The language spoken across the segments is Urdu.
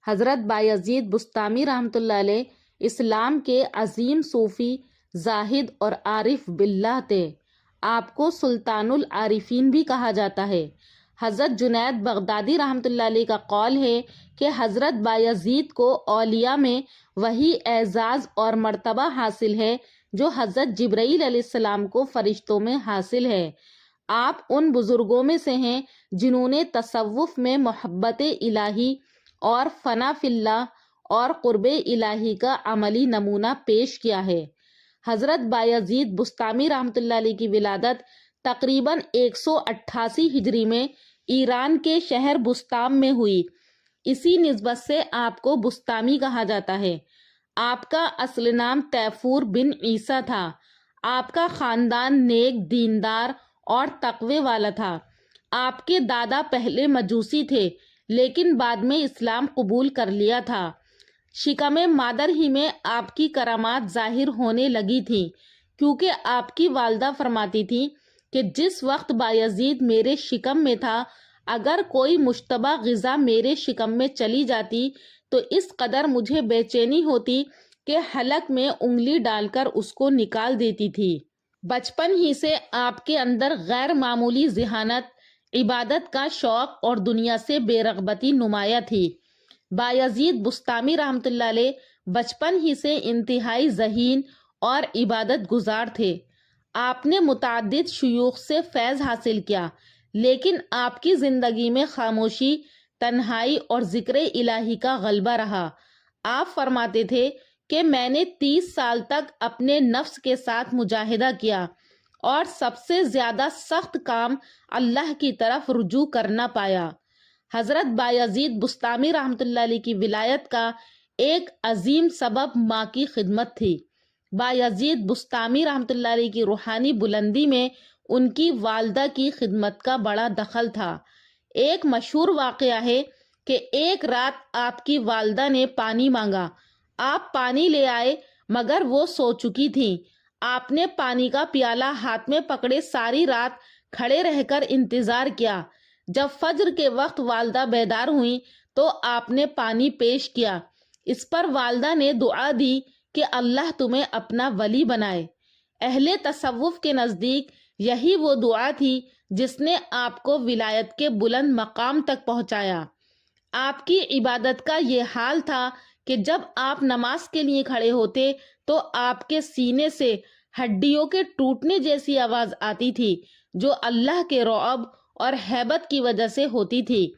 حضرت بایزید بسطامی رحمۃ اللہ علیہ اسلام کے عظیم صوفی، زاہد اور عارف باللہ تھے۔ آپ کو سلطان العارفین بھی کہا جاتا ہے۔ حضرت جنید بغدادی رحمۃ اللہ علیہ کا قول ہے کہ حضرت بایزید کو اولیاء میں وہی اعزاز اور مرتبہ حاصل ہے جو حضرت جبرائیل علیہ السلام کو فرشتوں میں حاصل ہے۔ آپ ان بزرگوں میں سے ہیں جنہوں نے تصوف میں محبت الہی اور فنا فی اللہ اور قرب الہی کا عملی نمونہ پیش کیا ہے۔ حضرت بایزید بسطامی رحمۃ اللہ علیہ کی ولادت تقریباً 188 ہجری میں ایران کے شہر بسطام میں ہوئی۔ اسی نسبت سے آپ کو بسطامی کہا جاتا ہے۔ آپ کا اصل نام تیفور بن عیسیٰ تھا۔ آپ کا خاندان نیک، دیندار اور تقوی والا تھا۔ آپ کے دادا پہلے مجوسی تھے لیکن بعد میں اسلام قبول کر لیا تھا۔ شکم مادر ہی میں آپ کی کرامات ظاہر ہونے لگی تھیں، کیونکہ آپ کی والدہ فرماتی تھی کہ جس وقت بایزید میرے شکم میں تھا، اگر کوئی مشتبہ غذا میرے شکم میں چلی جاتی تو اس قدر مجھے بے چینی ہوتی کہ حلق میں انگلی ڈال کر اس کو نکال دیتی تھی۔ بچپن ہی سے آپ کے اندر غیر معمولی ذہانت، عبادت کا شوق اور دنیا سے بے رغبتی نمایاں تھی۔ بایزید بسطامی رحمۃ اللہ علیہ بچپن ہی سے انتہائی ذہین اور عبادت گزار تھے۔ آپ نے متعدد شیوخ سے فیض حاصل کیا، لیکن آپ کی زندگی میں خاموشی، تنہائی اور ذکر الہی کا غلبہ رہا۔ آپ فرماتے تھے کہ میں نے 30 سال تک اپنے نفس کے ساتھ مجاہدہ کیا اور سب سے زیادہ سخت کام اللہ کی طرف رجوع کرنا پایا۔ حضرت بایزید بسطامی رحمۃ اللہ علیہ کی ولایت کا ایک عظیم سبب ماں کی خدمت تھی۔ بایزید بسطامی رحمۃ اللہ علیہ کی روحانی بلندی میں ان کی والدہ کی خدمت کا بڑا دخل تھا۔ ایک مشہور واقعہ ہے کہ ایک رات آپ کی والدہ نے پانی مانگا۔ آپ پانی لے آئے مگر وہ سو چکی تھیں۔ آپ نے پانی کا پیالہ ہاتھ میں پکڑے ساری رات کھڑے رہ کر انتظار کیا۔ جب فجر کے وقت والدہ بیدار ہوئیں تو آپ نے پانی پیش کیا۔ اس پر والدہ نے دعا دی کہ اللہ تمہیں اپنا ولی بنائے۔ اہل تصوف کے نزدیک یہی وہ دعا تھی جس نے آپ کو ولایت کے بلند مقام تک پہنچایا۔ آپ کی عبادت کا یہ حال تھا کہ جب آپ نماز کے لیے کھڑے ہوتے تو آپ کے سینے سے ہڈیوں کے ٹوٹنے جیسی آواز آتی تھی جو اللہ کے رعب اور ہیبت کی وجہ سے ہوتی تھی۔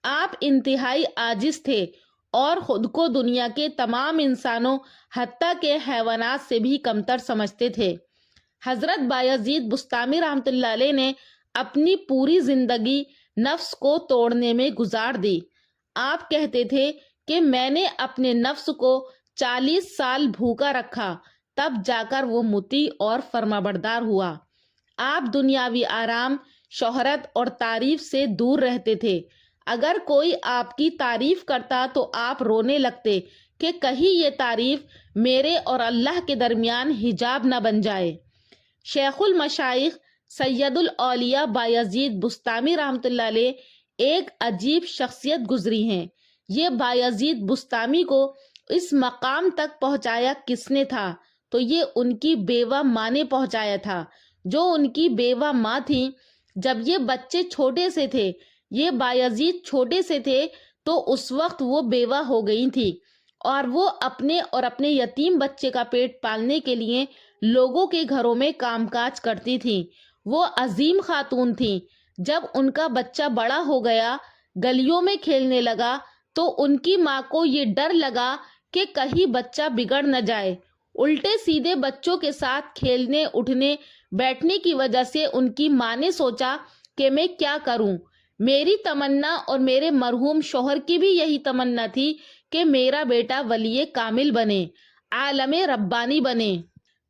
آپ انتہائی عاجز تھے اور خود کو دنیا کے تمام انسانوں حتیٰ کہ حیوانات سے بھی کمتر سمجھتے تھے۔ حضرت بایزید بسطامی رحمۃ اللہ علیہ نے اپنی پوری زندگی نفس کو توڑنے میں گزار دی۔ آپ کہتے تھے کہ میں نے اپنے نفس کو 40 سال بھوکا رکھا، تب جا کر وہ مطیع اور فرمانبردار ہوا۔ آپ دنیاوی آرام، شہرت اور تعریف سے دور رہتے تھے۔ اگر کوئی آپ کی تعریف کرتا تو آپ رونے لگتے کہ کہیں یہ تعریف میرے اور اللہ کے درمیان حجاب نہ بن جائے۔ شیخ المشائخ سید الاولیاء بایزید بسطامی رحمۃ اللہ علیہ ایک عجیب شخصیت گزری ہیں۔ یہ بایزید بسطامی کو اس مقام تک پہنچایا کس نے تھا؟ تو یہ ان کی بیوہ ماں نے پہنچایا تھا۔ جو ان کی بیوہ ماں تھیں، جب یہ بچے چھوٹے سے تھے، یہ بایزید چھوٹے سے تھے تو اس وقت وہ بیوہ ہو گئی تھی اور وہ اپنے اور اپنے یتیم بچے کا پیٹ پالنے کے لیے لوگوں کے گھروں میں کام کاج کرتی تھیں۔ وہ عظیم خاتون تھیں۔ جب ان کا بچہ بڑا ہو گیا، گلیوں میں کھیلنے لگا تو ان کی ماں کو یہ ڈر لگا کہ کہیں بچہ بگڑ نہ جائے۔ الٹے سیدھے بچوں کے ساتھ کھیلنے، اٹھنے بیٹھنے کی وجہ سے ان کی ماں نے سوچا کہ میں کیا کروں؟ میری تمنا اور میرے مرحوم شوہر کی بھی یہی تمنا تھی کہ میرا بیٹا ولی کامل بنے، عالم ربانی بنے۔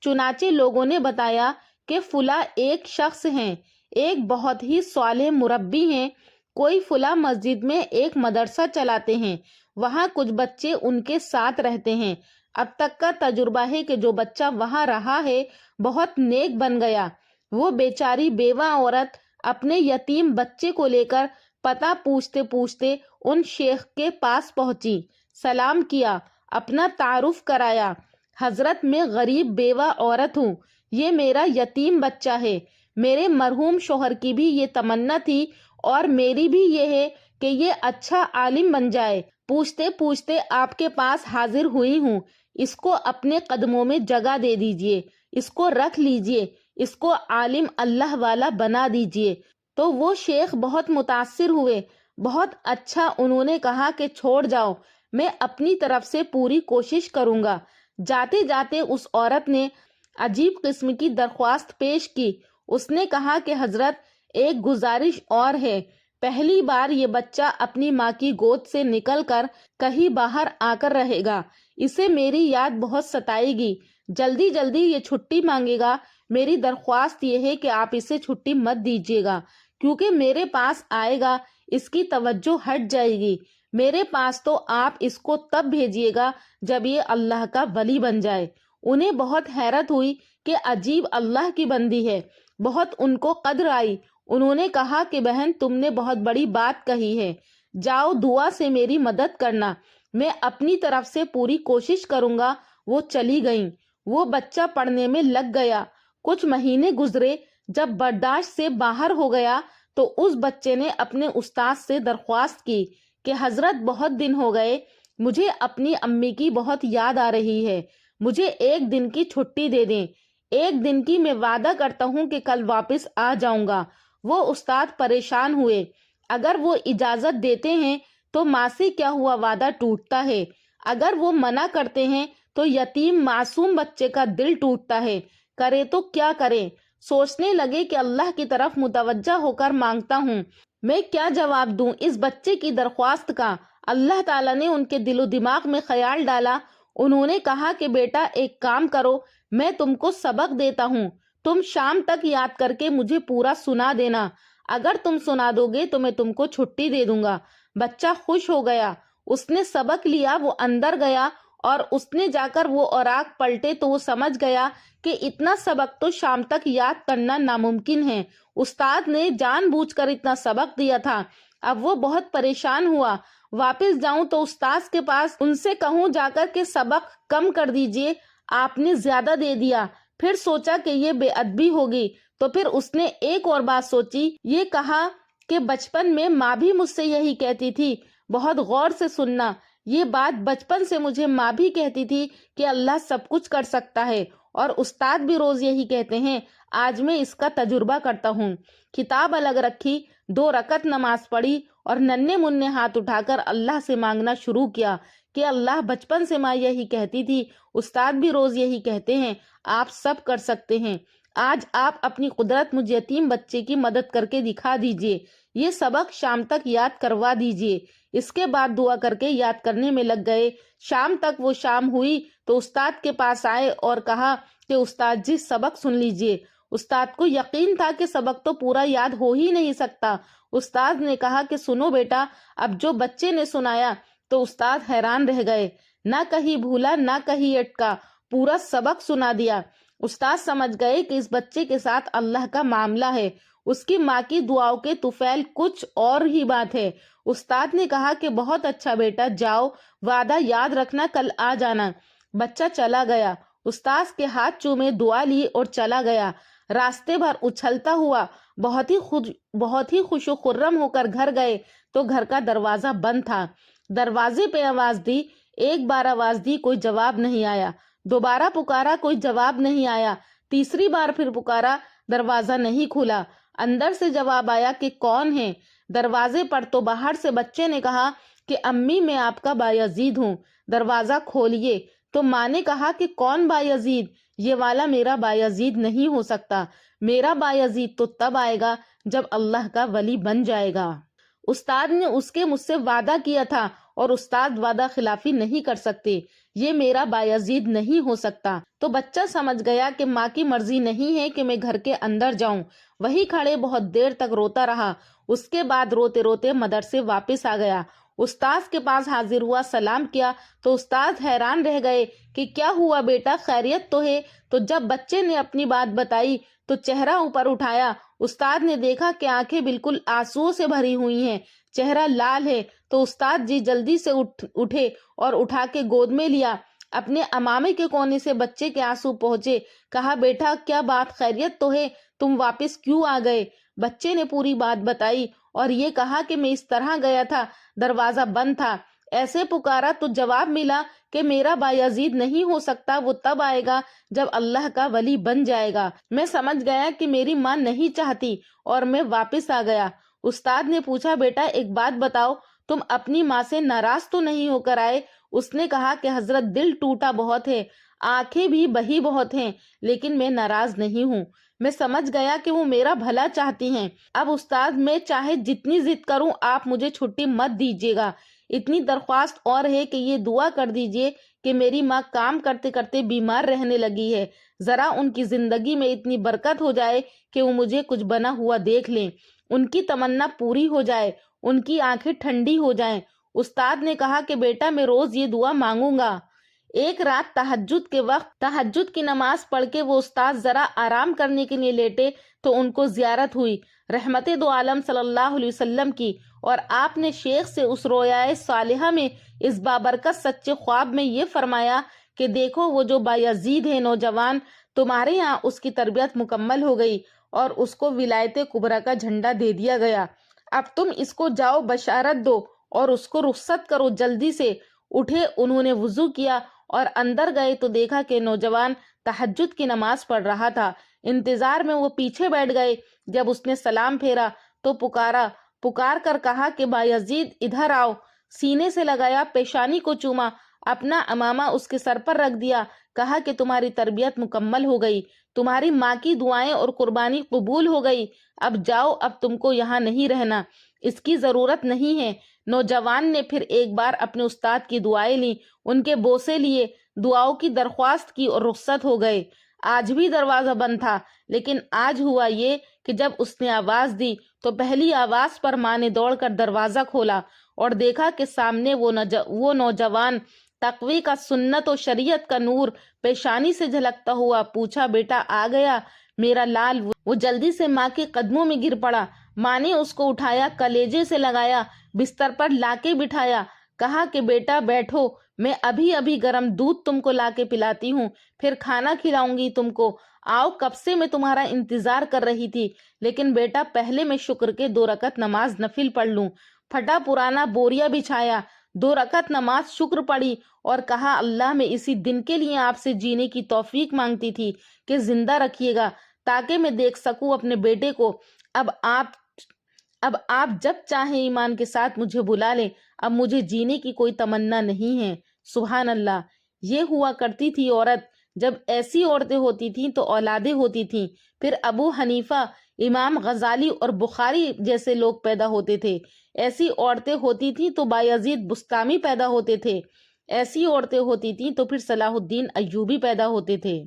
چنانچہ لوگوں نے بتایا کہ فلاں ایک شخص ہیں، ایک بہت ہی صالح مربی ہیں، کوئی فلاں مسجد میں ایک مدرسہ چلاتے ہیں، وہاں کچھ بچے ان کے ساتھ رہتے ہیں۔ اب تک کا تجربہ ہے کہ جو بچہ وہاں رہا ہے بہت نیک بن گیا۔ وہ بیچاری بیوہ عورت اپنے یتیم بچے کو لے کر پتہ پوچھتے پوچھتے ان شیخ کے پاس پہنچی۔ سلام کیا، اپنا تعارف کرایا۔ حضرت میں غریب بیوہ عورت ہوں، یہ میرا یتیم بچہ ہے۔ میرے مرحوم شوہر کی بھی یہ تمنا تھی اور میری بھی یہ ہے کہ یہ اچھا عالم بن جائے۔ پوچھتے پوچھتے آپ کے پاس حاضر ہوئی ہوں، اس کو اپنے قدموں میں جگہ دے دیجئے، اس کو رکھ لیجئے، اس کو عالم اللہ والا بنا دیجئے۔ تو وہ شیخ بہت متاثر ہوئے، بہت اچھا، انہوں نے کہا کہ چھوڑ جاؤ، میں اپنی طرف سے پوری کوشش کروں گا۔ جاتے جاتے اس عورت نے عجیب قسم کی درخواست پیش کی۔ اس نے کہا کہ حضرت ایک گزارش اور ہے، پہلی بار یہ بچہ اپنی ماں کی گود سے نکل کر کہیں باہر آ کر رہے گا، اسے میری یاد بہت ستائے گی، جلدی جلدی یہ چھٹی مانگے گا۔ میری درخواست یہ ہے کہ آپ اسے چھٹی مت دیجیے گا، کیونکہ میرے پاس آئے گا اس کی توجہ ہٹ جائے گی۔ میرے پاس تو آپ اس کو تب بھیجیے گا جب یہ اللہ کا ولی بن جائے۔ انہیں بہت حیرت ہوئی کہ عجیب اللہ کی بندی ہے، بہت ان کو قدر آئی۔ انہوں نے کہا کہ بہن تم نے بہت بڑی بات کہی ہے، جاؤ دعا سے میری مدد کرنا، میں اپنی طرف سے پوری کوشش کروں گا۔ وہ چلی گئیں۔ وہ بچہ پڑھنے میں لگ گیا۔ کچھ مہینے گزرے، جب برداشت سے باہر ہو گیا تو اس بچے نے اپنے استاد سے درخواست کی کہ حضرت بہت دن ہو گئے، مجھے اپنی امی کی بہت یاد آ رہی ہے، مجھے ایک دن کی چھٹی دے دیں، ایک دن کی، میں وعدہ کرتا ہوں کہ کل واپس آ جاؤں گا۔ وہ استاد پریشان ہوئے، اگر وہ اجازت دیتے ہیں تو ماں سے کیا ہوا وعدہ ٹوٹتا ہے، اگر وہ منع کرتے ہیں تو یتیم معصوم بچے کا دل ٹوٹتا ہے، کرے تو کیا کریں۔ سوچنے لگے کہ اللہ کی طرف متوجہ ہو کر مانگتا ہوں، میں کیا جواب دوں اس بچے کی درخواست کا۔ اللہ تعالیٰ نے ان کے دل و دماغ میں خیال ڈالا۔ انہوں نے کہا کہ بیٹا ایک کام کرو، میں تم کو سبق دیتا ہوں، تم شام تک یاد کر کے مجھے پورا سنا دینا، اگر تم سنا دو گے تو میں تم کو چھٹی دے دوں گا۔ بچہ خوش ہو گیا، اس نے سبق لیا، وہ اندر گیا اور اس نے جا کر وہ اوراق پلٹے تو وہ سمجھ گیا کہ اتنا سبق تو شام تک یاد کرنا ناممکن ہے، استاد نے جان بوجھ کر اتنا سبق دیا تھا۔ اب وہ بہت پریشان ہوا، واپس جاؤں تو استاد کے پاس، ان سے کہوں جا کر کہ سبق کم کر دیجئے، آپ نے زیادہ دے دیا۔ پھر سوچا کہ یہ بے ادبی ہوگی، تو پھر اس نے ایک اور بات سوچی، یہ کہا کہ بچپن میں ماں بھی مجھ سے یہی کہتی تھی، بہت غور سے سننا، یہ بات بچپن سے مجھے ماں بھی کہتی تھی کہ اللہ سب کچھ کر سکتا ہے، اور استاد بھی روز یہی کہتے ہیں، آج میں اس کا تجربہ کرتا ہوں۔ کتاب الگ رکھی، 2 رکعت نماز پڑھی اور ننھے منھے ہاتھ اٹھا کر اللہ سے مانگنا شروع کیا کہ اللہ بچپن سے ماں یہی کہتی تھی، استاد بھی روز یہی کہتے ہیں، آپ سب کر سکتے ہیں، آج آپ اپنی قدرت مجھ یتیم بچے کی مدد کر کے دکھا دیجئے، یہ سبق شام تک یاد کروا دیجئے۔ اس کے بعد دعا کر کے یاد کرنے میں لگ گئے۔ شام تک وہ شام ہوئی تو استاد کے پاس آئے اور کہا کہ استاد جی سبق سن لیجئے۔ استاد کو یقین تھا کہ سبق تو پورا یاد ہو ہی نہیں سکتا۔ استاد نے کہا کہ سنو بیٹا، اب جو بچے نے سنایا، تو استاد حیران رہ گئے، نہ کہیں بھولا نہ کہیں اٹکا، پورا سبق سنا دیا۔ استاد سمجھ گئے کہ اس بچے کے ساتھ اللہ کا معاملہ ہے، اس کی ماں کی دعاؤں کے طفیل کچھ اور ہی بات ہے۔ استاد نے کہا کہ بہت اچھا بیٹا، جاؤ، وعدہ یاد رکھنا، کل آ جانا۔ بچہ چلا گیا، استاد کے ہاتھ چومے، دعا لی اور چلا گیا۔ راستے بھر اچھلتا ہوا، بہت ہی خوش و خرم ہو کر گھر گئے تو گھر کا دروازہ بند تھا۔ دروازے پہ آواز دی، ایک بار آواز دی، کوئی جواب نہیں آیا، دوبارہ پکارا، کوئی جواب نہیں آیا، تیسری بار پھر پکارا، دروازہ نہیں کھلا۔ اندر سے جواب آیا کہ کون ہے؟ دروازے پر تو باہر سے بچے نے کہا کہ امی میں آپ کا بایزید ہوں، دروازہ کھولیے۔ تو ماں نے کہا کہ کون بایزید؟ یہ والا میرا بایزید نہیں ہو سکتا، میرا بایزید تو تب آئے گا جب اللہ کا ولی بن جائے گا۔ استاد نے اس کے مجھ سے وعدہ کیا تھا اور استاد وعدہ خلافی نہیں کر سکتے، یہ میرا بایزید نہیں ہو سکتا۔ تو بچہ سمجھ گیا کہ ماں کی مرضی نہیں ہے کہ میں گھر کے اندر جاؤں، وہی کھڑے بہت دیر تک روتا رہا۔ اس کے بعد روتے روتے مدرسے واپس آ گیا، استاد کے پاس حاضر ہوا، سلام کیا تو استاد حیران رہ گئے کہ کیا ہوا بیٹا، خیریت تو ہے؟ تو جب بچے نے اپنی بات بتائی تو چہرہ اوپر اٹھایا۔ استاد نے دیکھا کہ آنکھیں بالکل آنسوؤں سے بھری ہوئی ہیں، چہرہ لال ہے۔ تو استاد جی جلدی سے اٹھے اور اٹھا کے گود میں لیا۔ اپنے امامے کے کونے سے بچے کے آنسو پہنچے۔ کہا بیٹا کیا بات، خیریت تو ہے، تم واپس کیوں آ گئے؟ بچے نے پوری بات بتائی اور یہ کہا کہ میں اس طرح گیا تھا، دروازہ بند تھا، ایسے پکارا تو جواب ملا کہ میرا بایزید نہیں ہو سکتا، وہ تب آئے گا جب اللہ کا ولی بن جائے گا۔ میں سمجھ گیا کہ میری ماں نہیں چاہتی اور میں واپس آ گیا۔ استاد نے پوچھا بیٹا ایک بات بتاؤ، تم اپنی ماں سے ناراض تو نہیں ہو کر آئے؟ اس نے کہا کہ حضرت دل ٹوٹا بہت ہے، آنکھیں بھی بہی بہت ہیں، لیکن میں ناراض نہیں ہوں۔ میں سمجھ گیا کہ وہ میرا بھلا چاہتی ہیں۔ اب استاد میں چاہے جتنی ضد کروں آپ مجھے چھٹی مت دیجیے گا۔ اتنی درخواست اور ہے کہ یہ دعا کر دیجیے کہ میری ماں کام کرتے کرتے بیمار رہنے لگی ہے، ذرا ان کی زندگی میں اتنی برکت ہو جائے کہ وہ مجھے کچھ بنا ہوا دیکھ لیں، ان کی تمنا پوری ہو جائے، ان کی آنکھیں ٹھنڈی ہو جائیں۔ استاد نے کہا کہ بیٹا میں روز یہ دعا مانگوں گا۔ ایک رات تہجد کے وقت تہجد کی نماز پڑھ کے وہ استاد ذرا آرام کرنے کے لیے لیٹے تو ان کو زیارت ہوئی رحمت دو عالم صلی اللہ علیہ وسلم کی، اور آپ نے شیخ سے اس رویائے صالحہ میں اس بابرکت سچے خواب میں یہ فرمایا کہ دیکھو وہ جو بایزید ہے نوجوان، تمہارے یہاں اس کی تربیت مکمل ہو گئی اور اس کو ولایت کبریٰ کا جھنڈا دے دیا گیا، اب تم اس کو جاؤ بشارت دو اور اس کو رخصت کرو جلدی سے۔ اٹھے، انہوں نے وضو کیا اور اندر گئے تو دیکھا کہ نوجوان تہجد کی نماز پڑھ رہا تھا۔ انتظار میں وہ پیچھے بیٹھ گئے۔ جب اس نے سلام پھیرا تو پکار کر کہا کہ بایزید ادھر آؤ۔ سینے سے لگایا، پیشانی کو چوما، اپنا امامہ اس کے سر پر رکھ دیا، کہا کہ تمہاری تربیت مکمل ہو گئی، تمہاری ماں کی دعائیں اور قربانی قبول ہو گئی، اب جاؤ، اب تم کو یہاں نہیں رہنا، اس کی ضرورت نہیں ہے۔ نوجوان نے پھر ایک بار اپنے استاد کی دعائیں لیں، ان کے بوسے لیے، دعاؤں کی درخواست کی اور رخصت ہو گئے۔ آج بھی دروازہ بند تھا، لیکن آج ہوا یہ کہ جب اس نے آواز دی تو پہلی آواز پر ماں نے دوڑ کر دروازہ کھولا اور دیکھا کہ سامنے وہ نوجوان تقوی کا، سنت و شریعت کا نور پیشانی سے جھلکتا ہوا۔ پوچھا بیٹا آ گیا میرا لال؟ وہ جلدی سے ماں کے قدموں میں گر پڑا۔ ماں نے اس کو اٹھایا، کلیجے سے لگایا، بستر پر لا کے بٹھایا، کہا کہ بیٹا بیٹھو، میں ابھی ابھی گرم دودھ تم کو لا کے پلاتی ہوں، پھر کھانا کھلاؤں گی تم کو، آؤ، کب سے میں تمہارا انتظار کر رہی تھی، لیکن بیٹا پہلے میں شکر کے 2 رکعت نماز نفل پڑھ لوں۔ پھٹا پرانا بوریا بچھایا، 2 رکعت نماز شکر پڑھی اور کہا اللہ میں اسی دن کے لیے آپ سے جینے کی توفیق مانگتی تھی کہ زندہ رکھیے گا تاکہ میں دیکھ سکوں اپنے بیٹے کو۔ اب آپ جب چاہیں ایمان کے ساتھ مجھے بلا لیں، اب مجھے جینے کی کوئی تمنا نہیں ہے۔ سبحان اللہ۔ یہ ہوا کرتی تھی عورت، جب ایسی عورتیں ہوتی تھیں تو اولادیں ہوتی تھیں، پھر ابو حنیفہ، امام غزالی اور بخاری جیسے لوگ پیدا ہوتے تھے، ایسی عورتیں ہوتی تھیں تو بایزید بسطامی پیدا ہوتے تھے، ایسی عورتیں ہوتی تھیں تو پھر صلاح الدین ایوبی پیدا ہوتے تھے۔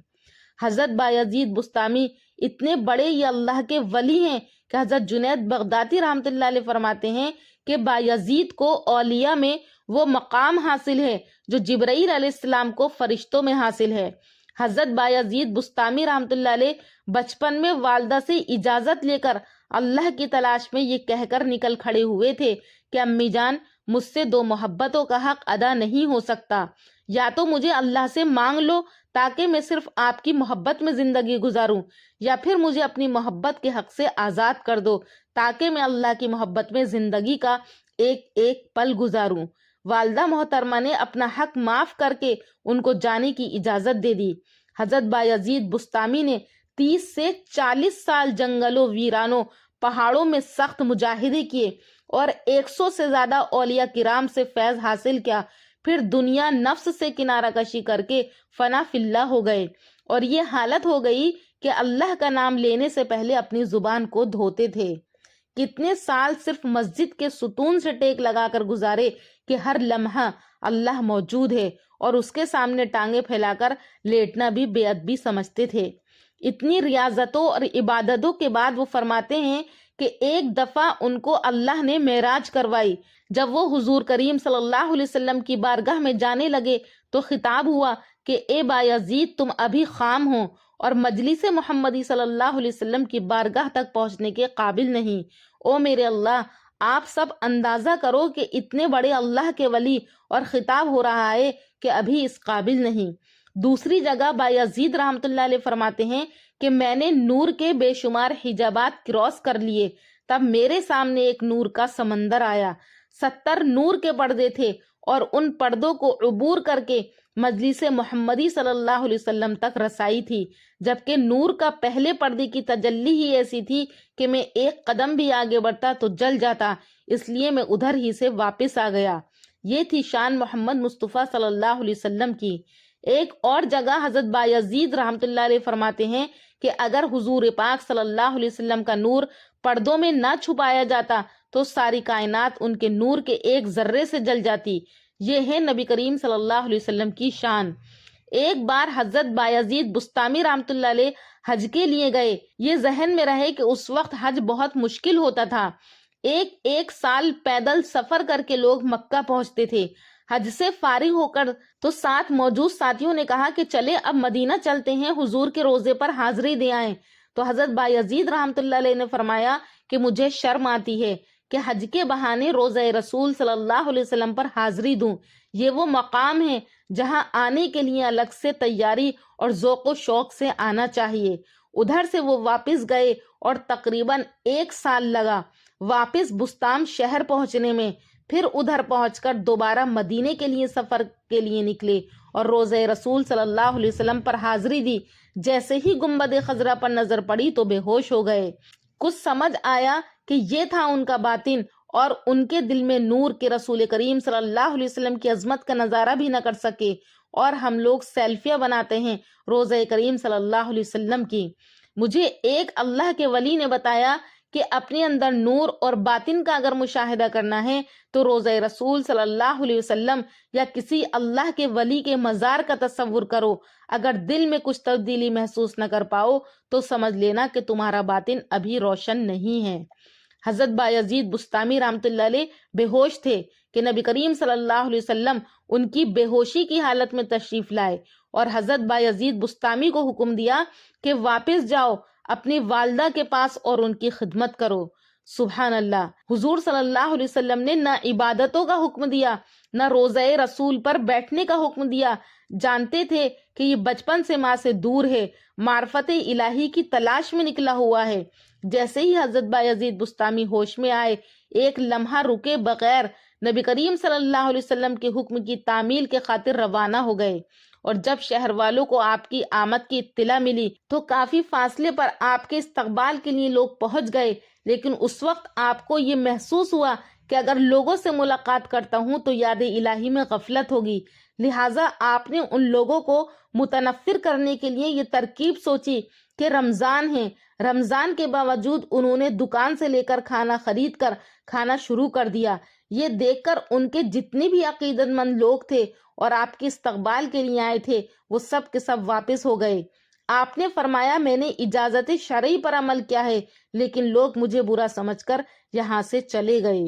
حضرت بایزید بسطامی اتنے بڑے یہ اللہ کے ولی ہیں کہ حضرت جنید بغدادی رحمۃ اللہ علیہ فرماتے ہیں کہ بایزید کو اولیاء میں وہ مقام حاصل ہے جو جبرائیل علیہ السلام کو فرشتوں میں حاصل ہے۔ حضرت بایزید بسطامی رحمۃ اللہ علیہ بچپن میں والدہ سے اجازت لے کر اللہ کی تلاش میں یہ کہہ کر نکل کھڑے ہوئے تھے کہ امی جان، مجھ سے 2 محبتوں کا حق ادا نہیں ہو سکتا، یا تو مجھے اللہ سے مانگ لو تاکہ میں صرف آپ کی محبت میں زندگی گزاروں، یا پھر مجھے اپنی محبت کے حق سے آزاد کر دو تاکہ میں اللہ کی محبت میں زندگی کا ایک ایک پل گزاروں۔ والدہ محترمہ نے اپنا حق معاف کر کے ان کو جانے کی اجازت دے دی۔ حضرت بایزید بسطامی نے 30 سے 40 سال جنگلوں، ویرانوں، پہاڑوں میں سخت مجاہدے کیے اور 100 سے زیادہ اولیاء کرام سے فیض حاصل کیا، پھر دنیا نفس سے کنارہ کشی کر کے فنا فی اللہ ہو گئے، اور یہ حالت ہو گئی کہ اللہ کا نام لینے سے پہلے اپنی زبان کو دھوتے تھے۔ کتنے سال صرف مسجد کے ستون سے ٹیک لگا کر گزارے کہ ہر لمحہ اللہ موجود ہے، اور اس کے سامنے ٹانگیں پھیلا کر لیٹنا بھی بے ادبی سمجھتے تھے۔ اتنی ریاضتوں اور عبادتوں کے بعد وہ فرماتے ہیں کہ ایک دفعہ ان کو اللہ نے معراج کروائی۔ جب وہ حضور کریم صلی اللہ علیہ وسلم کی بارگاہ میں جانے لگے تو خطاب ہوا کہ اے بایزید، تم ابھی خام ہو اور مجلس محمدی صلی اللہ علیہ وسلم کی بارگاہ تک پہنچنے کے قابل نہیں۔ او میرے اللہ، آپ سب اندازہ کرو کہ اتنے بڑے اللہ کے ولی اور خطاب ہو رہا ہے کہ ابھی اس قابل نہیں۔ دوسری جگہ بایزید رحمۃ اللہ علیہ فرماتے ہیں کہ میں نے نور کے بے شمار حجابات کراس کر لیے، تب میرے سامنے ایک نور کا سمندر آیا۔ 70 نور کے پردے تھے اور ان پردوں کو عبور کر کے مجلس محمدی صلی اللہ علیہ وسلم تک رسائی تھی، جبکہ نور کا پہلے پردے کی تجلی ہی ایسی تھی کہ میں ایک قدم بھی آگے بڑھتا تو جل جاتا، اس لیے میں ادھر ہی سے واپس آ گیا۔ یہ تھی شان محمد مصطفیٰ صلی اللہ علیہ وسلم کی۔ ایک اور جگہ حضرت بایزید رحمۃ اللہ علیہ فرماتے ہیں کہ اگر حضور پاک صلی اللہ علیہ وسلم کا نور پردوں میں نہ چھپایا جاتا تو ساری کائنات ان کے نور کے ایک ذرے سے جل جاتی۔ یہ ہے نبی کریم صلی اللہ علیہ وسلم کی شان۔ ایک بار حضرت بایزید بسطامی رحمۃ اللہ علیہ حج کے لیے گئے۔ یہ ذہن میں رہے کہ اس وقت حج بہت مشکل ہوتا تھا، ایک سال پیدل سفر کر کے لوگ مکہ پہنچتے تھے۔ حج سے فارغ ہو کر تو ساتھ موجود ساتھیوں نے کہا کہ چلے اب مدینہ چلتے ہیں، حضور کے روزے پر حاضری دے آئیں۔ تو حضرت بایزید رحمۃ اللہ علیہ نے فرمایا کہ مجھے شرم آتی ہے کہ حج کے بہانے روزہ رسول صلی اللہ علیہ وسلم پر حاضری دوں۔ یہ وہ مقام ہے جہاں آنے کے لیے الگ سے تیاری اور ذوق و شوق سے آنا چاہیے۔ ادھر سے وہ واپس گئے اور تقریباً 1 سال لگا واپس بستام شہر پہنچنے میں۔ پھر ادھر پہنچ کر دوبارہ مدینے کے لیے سفر کے لیے نکلے اور روزہ رسول صلی اللہ علیہ وسلم پر حاضری دی۔ جیسے ہی گنبد خضرا پر نظر پڑی تو بے ہوش ہو گئے۔ کچھ سمجھ آیا کہ یہ تھا ان کا باطن، اور ان کے دل میں نور کے رسول کریم صلی اللہ علیہ وسلم کی عظمت کا نظارہ بھی نہ کر سکے۔ اور ہم لوگ سیلفیاں بناتے ہیں روزہ کریم صلی اللہ علیہ وسلم کی۔ مجھے ایک اللہ کے ولی نے بتایا کہ اپنے اندر نور اور باطن کا اگر مشاہدہ کرنا ہے تو روزہ رسول صلی اللہ علیہ وسلم یا کسی اللہ کے ولی کے مزار کا تصور کرو۔ اگر دل میں کچھ تبدیلی محسوس نہ کر پاؤ تو سمجھ لینا کہ تمہارا باطن ابھی روشن نہیں ہے۔ حضرت بایزید بسطامی رحمۃ اللہ علیہ بے ہوش تھے کہ نبی کریم صلی اللہ علیہ وسلم ان کی بے ہوشی کی حالت میں تشریف لائے اور حضرت بایزید بسطامی کو حکم دیا کہ واپس جاؤ اپنی والدہ کے پاس اور ان کی خدمت کرو۔ سبحان اللہ! حضور صلی اللہ علیہ وسلم نے نہ عبادتوں کا حکم دیا، نہ روزہ رسول پر بیٹھنے کا حکم دیا۔ جانتے تھے کہ یہ بچپن سے ماں سے دور ہے، معرفت الہی کی تلاش میں نکلا ہوا ہے۔ جیسے ہی حضرت بایزید بسطامی ہوش میں آئے، ایک لمحہ رکے بغیر نبی کریم صلی اللہ علیہ وسلم کے حکم کی تعمیل کے خاطر روانہ ہو گئے۔ اور جب شہر والوں کو آپ کی آمد کی اطلاع ملی تو کافی فاصلے پر آپ کے استقبال کے لیے لوگ پہنچ گئے، لیکن اس وقت آپ کو یہ محسوس ہوا کہ اگر لوگوں سے ملاقات کرتا ہوں تو یاد الہی میں غفلت ہوگی، لہٰذا آپ نے ان لوگوں کو متنفر کرنے کے لیے یہ ترکیب سوچی کہ رمضان ہے۔ رمضان کے باوجود انہوں نے دکان سے لے کر کھانا خرید کر کھانا شروع کر دیا۔ یہ دیکھ کر ان کے جتنے بھی عقیدت مند لوگ تھے اور آپ کے استقبال کے لیے آئے تھے وہ سب کے سب واپس ہو گئے۔ آپ نے فرمایا میں نے اجازت شرعی پر عمل کیا ہے، لیکن لوگ مجھے برا سمجھ کر یہاں سے چلے گئے۔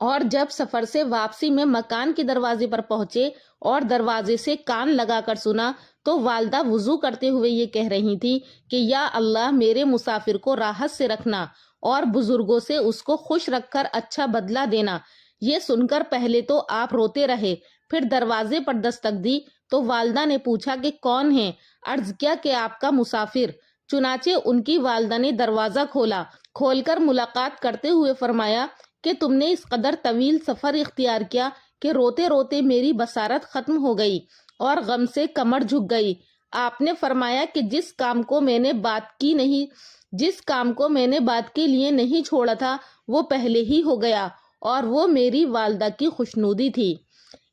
اور جب سفر سے واپسی میں مکان کے دروازے پر پہنچے اور دروازے سے کان لگا کر سنا تو والدہ وضو کرتے ہوئے یہ کہہ رہی تھی کہ یا اللہ میرے مسافر کو راحت سے رکھنا اور بزرگوں سے اس کو خوش رکھ کر اچھا بدلہ دینا۔ یہ سن کر پہلے تو آپ روتے رہے، پھر دروازے پر دستک دی تو والدہ نے پوچھا کہ کون ہے؟ عرض کیا کہ آپ کا مسافر۔ چنانچہ ان کی والدہ نے دروازہ کھول کر ملاقات کرتے ہوئے فرمایا کہ تم نے اس قدر طویل سفر اختیار کیا کہ روتے روتے میری بصارت ختم ہو گئی اور غم سے کمر جھک گئی۔ آپ نے فرمایا کہ جس کام کو میں نے بات کے لیے نہیں چھوڑا تھا وہ پہلے ہی ہو گیا، اور وہ میری والدہ کی خوشنودی تھی۔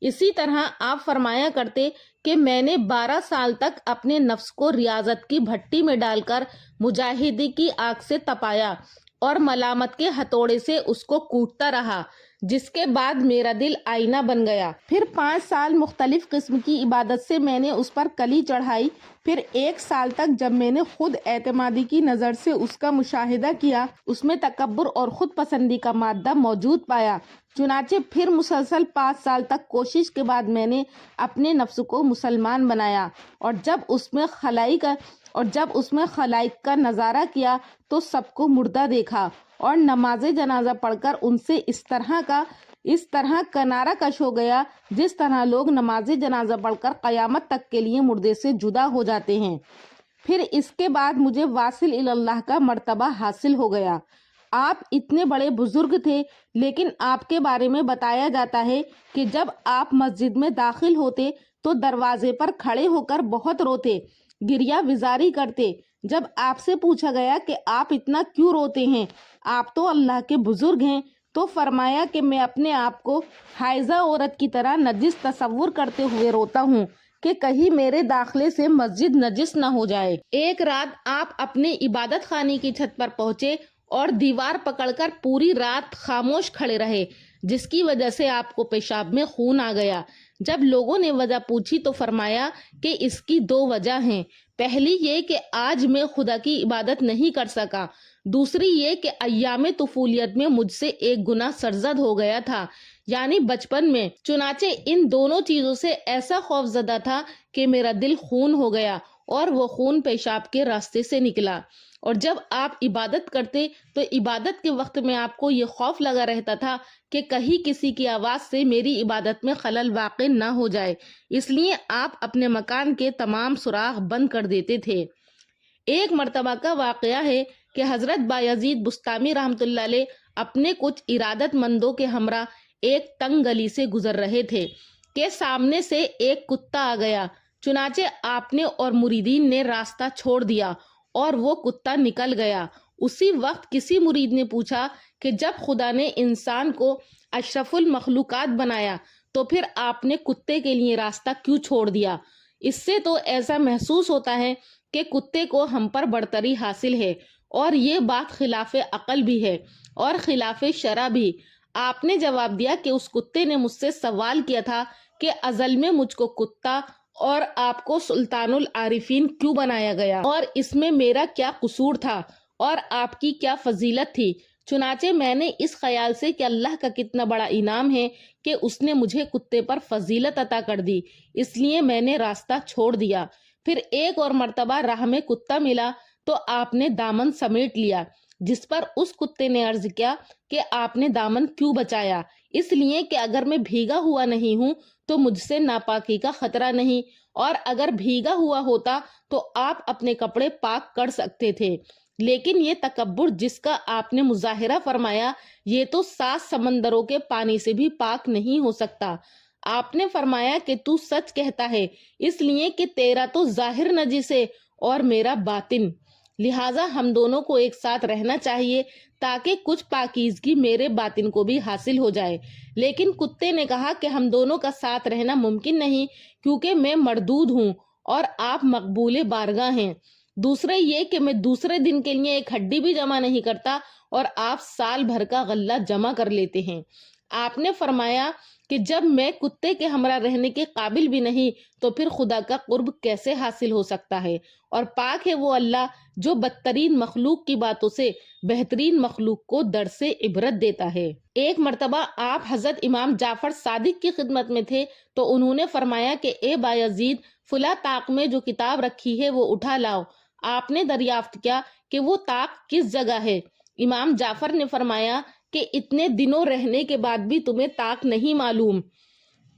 اسی طرح آپ فرمایا کرتے کہ میں نے 12 سال تک اپنے نفس کو ریاضت کی بھٹی میں ڈال کر مجاہدی کی آگ سے تپایا اور ملامت کے ہتھوڑے سے اس کو کوٹتا رہا، جس کے بعد میرا دل آئینہ بن گیا۔ پھر 5 سال مختلف قسم کی عبادت سے میں نے اس پر کلی چڑھائی۔ پھر 1 سال تک جب میں نے خود اعتمادی کی نظر سے اس کا مشاہدہ کیا، اس میں تکبر اور خود پسندی کا مادہ موجود پایا چنانچہ پھر مسلسل 5 سال تک کوشش کے بعد میں نے اپنے نفس کو مسلمان بنایا، اور جب اس میں خلائق کا نظارہ کیا تو سب کو مردہ دیکھا، اور نماز جنازہ پڑھ کر ان سے اس طرح کنارہ کش ہو گیا جس طرح لوگ نماز جنازہ پڑھ کر قیامت تک کے لیے مردے سے جدا ہو جاتے ہیں۔ پھر اس کے بعد مجھے واصل اللہ کا مرتبہ حاصل ہو گیا۔ آپ اتنے بڑے بزرگ تھے، لیکن آپ کے بارے میں بتایا جاتا ہے کہ جب آپ مسجد میں داخل ہوتے تو دروازے پر کھڑے ہو کر بہت روتے، گریہ وزاری کرتے۔ جب آپ سے پوچھا گیا کہ آپ اتنا کیوں روتے ہیں، آپ تو اللہ کے بزرگ ہیں، تو فرمایا کہ میں اپنے آپ کو حائضہ عورت کی طرح نجس تصور کرتے ہوئے روتا ہوں کہ کہیں میرے داخلے سے مسجد نجس نہ ہو جائے۔ ایک رات آپ اپنے عبادت خانے کی چھت پر پہنچے اور دیوار پکڑ کر پوری رات خاموش کھڑے رہے، جس کی وجہ سے آپ کو پیشاب میں خون آ گیا۔ جب لوگوں نے وجہ پوچھی تو فرمایا کہ اس کی 2 وجہ ہیں۔ پہلی یہ کہ آج میں خدا کی عبادت نہیں کر سکا، دوسری یہ کہ ایام طفولیت میں مجھ سے ایک گناہ سرزد ہو گیا تھا، یعنی بچپن میں۔ چنانچہ ان دونوں چیزوں سے ایسا خوف زدہ تھا کہ میرا دل خون ہو گیا، اور وہ خون پیشاب کے راستے سے نکلا۔ اور جب آپ عبادت کرتے تو عبادت کے وقت میں آپ کو یہ خوف لگا رہتا تھا کہ کہیں کسی کی آواز سے میری عبادت میں خلل واقع نہ ہو جائے، اس لیے آپ اپنے مکان کے تمام سوراخ بند کر دیتے تھے۔ ایک مرتبہ کا واقعہ ہے کہ حضرت بایزید بسطامی رحمۃ اللہ علیہ اپنے کچھ ارادت مندوں کے ہمراہ ایک تنگ گلی سے گزر رہے تھے کہ سامنے سے ایک کتا آ گیا۔ چنانچہ آپ نے اور مریدین نے راستہ چھوڑ دیا اور وہ کتا نکل گیا۔ اسی وقت کسی مرید نے پوچھا کہ جب خدا نے انسان کو اشرف المخلوقات بنایا تو پھر آپ نے کتے کے لیے راستہ کیوں چھوڑ دیا؟ اس سے تو ایسا محسوس ہوتا ہے کہ کتے کو ہم پر برتری حاصل ہے، اور یہ بات خلاف عقل بھی ہے اور خلاف شرع بھی۔ آپ نے جواب دیا کہ اس کتے نے مجھ سے سوال کیا تھا کہ ازل میں مجھ کو کتا اور آپ کو سلطان العارفین کیوں بنایا گیا، اور اس میں میرا کیا قصور تھا اور آپ کی کیا فضیلت تھی؟ چنانچہ میں نے اس خیال سے کہ اللہ کا کتنا بڑا انعام ہے کہ اس نے مجھے کتے پر فضیلت عطا کر دی، اس لیے میں نے راستہ چھوڑ دیا۔ پھر ایک اور مرتبہ راہ میں کتا ملا تو آپ نے دامن سمیٹ لیا، جس پر اس کتے نے عرض کیا کہ آپ نے دامن کیوں بچایا؟ اس لیے کہ اگر میں بھیگا ہوا نہیں ہوں تو مجھ سے ناپاکی کا خطرہ نہیں، اور اگر بھیگا ہوا ہوتا تو آپ اپنے کپڑے پاک کر سکتے تھے۔ لیکن یہ تکبر جس کا آپ نے مظاہرہ فرمایا، یہ تو 7 سمندروں کے پانی سے بھی پاک نہیں ہو سکتا۔ آپ نے فرمایا کہ تو سچ کہتا ہے، اس لیے کہ تیرا تو ظاہر نجس ہے اور میرا باطن، لہٰذا ہم دونوں کو ایک ساتھ رہنا چاہیے تاکہ کچھ پاکیزگی میرے باطن کو بھی حاصل ہو جائے۔ لیکن کتے نے کہا کہ ہم دونوں کا ساتھ رہنا ممکن نہیں، کیونکہ میں مردود ہوں اور آپ مقبول بارگاہ ہیں۔ دوسرے یہ کہ میں دوسرے دن کے لیے ایک ہڈی بھی جمع نہیں کرتا اور آپ سال بھر کا غلہ جمع کر لیتے ہیں۔ آپ نے فرمایا کہ جب میں کتے کے ہمراہ رہنے کے قابل بھی نہیں تو پھر خدا کا قرب کیسے حاصل ہو سکتا ہے؟ اور پاک ہے وہ اللہ جو بدترین مخلوق کی باتوں سے بہترین مخلوق کو درس عبرت دیتا ہے۔ ایک مرتبہ آپ حضرت امام جعفر صادق کی خدمت میں تھے تو انہوں نے فرمایا کہ اے بایزید، فلاں طاق میں جو کتاب رکھی ہے وہ اٹھا لاؤ۔ آپ نے دریافت کیا کہ وہ طاق کس جگہ ہے؟ امام جعفر نے فرمایا کہ اتنے دنوں رہنے کے بعد بھی تمہیں طاق نہیں معلوم؟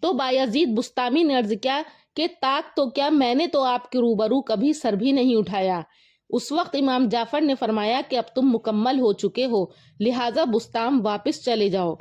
تو بایزید بسطامی نے عرض کیا کہ طاق تو کیا، میں نے تو آپ کے روبرو کبھی سر بھی نہیں اٹھایا۔ اس وقت امام جعفر نے فرمایا کہ اب تم مکمل ہو چکے ہو، لہٰذا بسطام واپس چلے جاؤ۔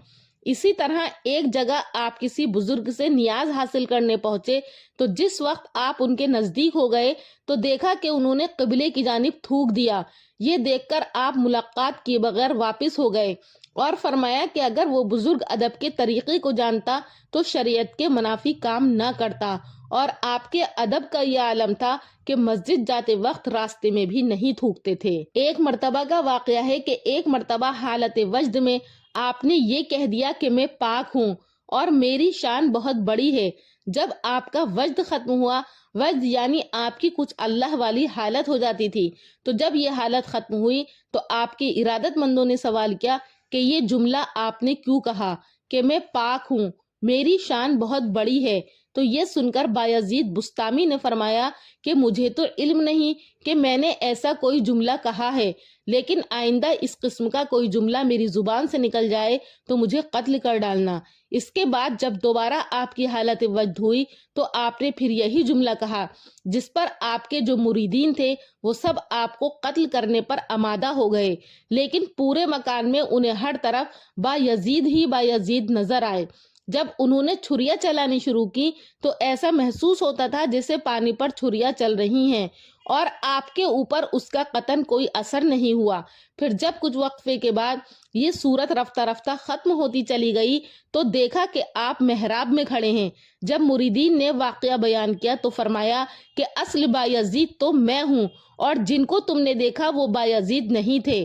اسی طرح ایک جگہ آپ کسی بزرگ سے نیاز حاصل کرنے پہنچے تو جس وقت آپ ان کے نزدیک ہو گئے تو دیکھا کہ انہوں نے قبلے کی جانب تھوک دیا۔ یہ دیکھ کر آپ ملاقات کیے بغیر واپس ہو گئے اور فرمایا کہ اگر وہ بزرگ ادب کے طریقے کو جانتا تو شریعت کے منافی کام نہ کرتا، اور آپ کے ادب کا یہ عالم تھا کہ مسجد جاتے وقت راستے میں بھی نہیں تھوکتے تھے۔ ایک مرتبہ کا واقعہ ہے کہ ایک مرتبہ حالت وجد میں آپ نے یہ کہہ دیا کہ میں پاک ہوں اور میری شان بہت بڑی ہے۔ جب آپ کا وجد ختم ہوا، وجد یعنی آپ کی کچھ اللہ والی حالت ہو جاتی تھی، تو جب یہ حالت ختم ہوئی تو آپ کے ارادت مندوں نے سوال کیا کہ یہ جملہ آپ نے کیوں کہا؟ کہ میں پاک ہوں، میری شان بہت بڑی ہے۔ تو یہ سن کر بایزید بسطامی نے فرمایا کہ مجھے تو علم نہیں کہ میں نے ایسا کوئی جملہ کہا ہے، لیکن آئندہ اس قسم کا کوئی جملہ میری زبان سے نکل جائے تو مجھے قتل کر ڈالنا۔ اس کے بعد جب دوبارہ آپ کی حالت وجد ہوئی تو آپ نے پھر یہی جملہ کہا، جس پر آپ کے جو مریدین تھے وہ سب آپ کو قتل کرنے پر آمادہ ہو گئے، لیکن پورے مکان میں انہیں ہر طرف بایزید ہی بایزید نظر آئے۔ جب انہوں نے چھریاں چلانی شروع کی تو ایسا محسوس ہوتا تھا جیسے پانی پر چھریاں چل رہی ہیں، اور آپ کے اوپر اس کا قطعاً کوئی اثر نہیں ہوا۔ پھر جب کچھ وقفے کے بعد یہ صورت رفتہ رفتہ ختم ہوتی چلی گئی تو دیکھا کہ آپ محراب میں کھڑے ہیں۔ جب مریدین نے واقعہ بیان کیا تو فرمایا کہ اصل بایزید تو میں ہوں، اور جن کو تم نے دیکھا وہ بایزید نہیں تھے۔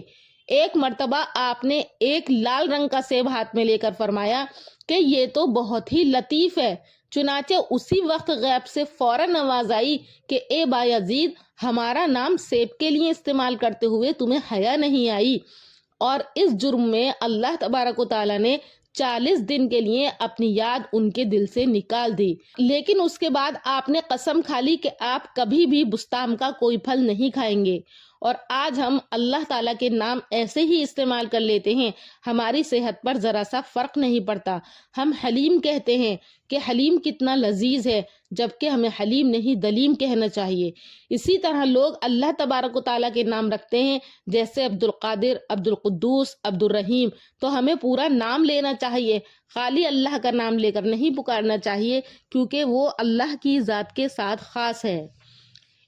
ایک مرتبہ آپ نے ایک لال رنگ کا سیب ہاتھ میں لے کر فرمایا کہ یہ تو بہت ہی لطیف ہے۔ چنانچہ اسی وقت غیب سے فوراً آواز آئی کہ اے بایزید، ہمارا نام سیب کے لیے استعمال کرتے ہوئے تمہیں حیا نہیں آئی؟ اور اس جرم میں اللہ تبارک و تعالیٰ نے 40 دن کے لیے اپنی یاد ان کے دل سے نکال دی، لیکن اس کے بعد آپ نے قسم کھا لی کہ آپ کبھی بھی بستام کا کوئی پھل نہیں کھائیں گے۔ اور آج ہم اللہ تعالیٰ کے نام ایسے ہی استعمال کر لیتے ہیں، ہماری صحت پر ذرا سا فرق نہیں پڑتا۔ ہم حلیم کہتے ہیں کہ حلیم کتنا لذیذ ہے، جبکہ ہمیں حلیم نہیں دلیم کہنا چاہیے۔ اسی طرح لوگ اللہ تبارک و تعالیٰ کے نام رکھتے ہیں، جیسے عبد القادر، عبد القدوس، عبد الرحیم، تو ہمیں پورا نام لینا چاہیے، خالی اللہ کا نام لے کر نہیں پکارنا چاہیے، کیونکہ وہ اللہ کی ذات کے ساتھ خاص ہے۔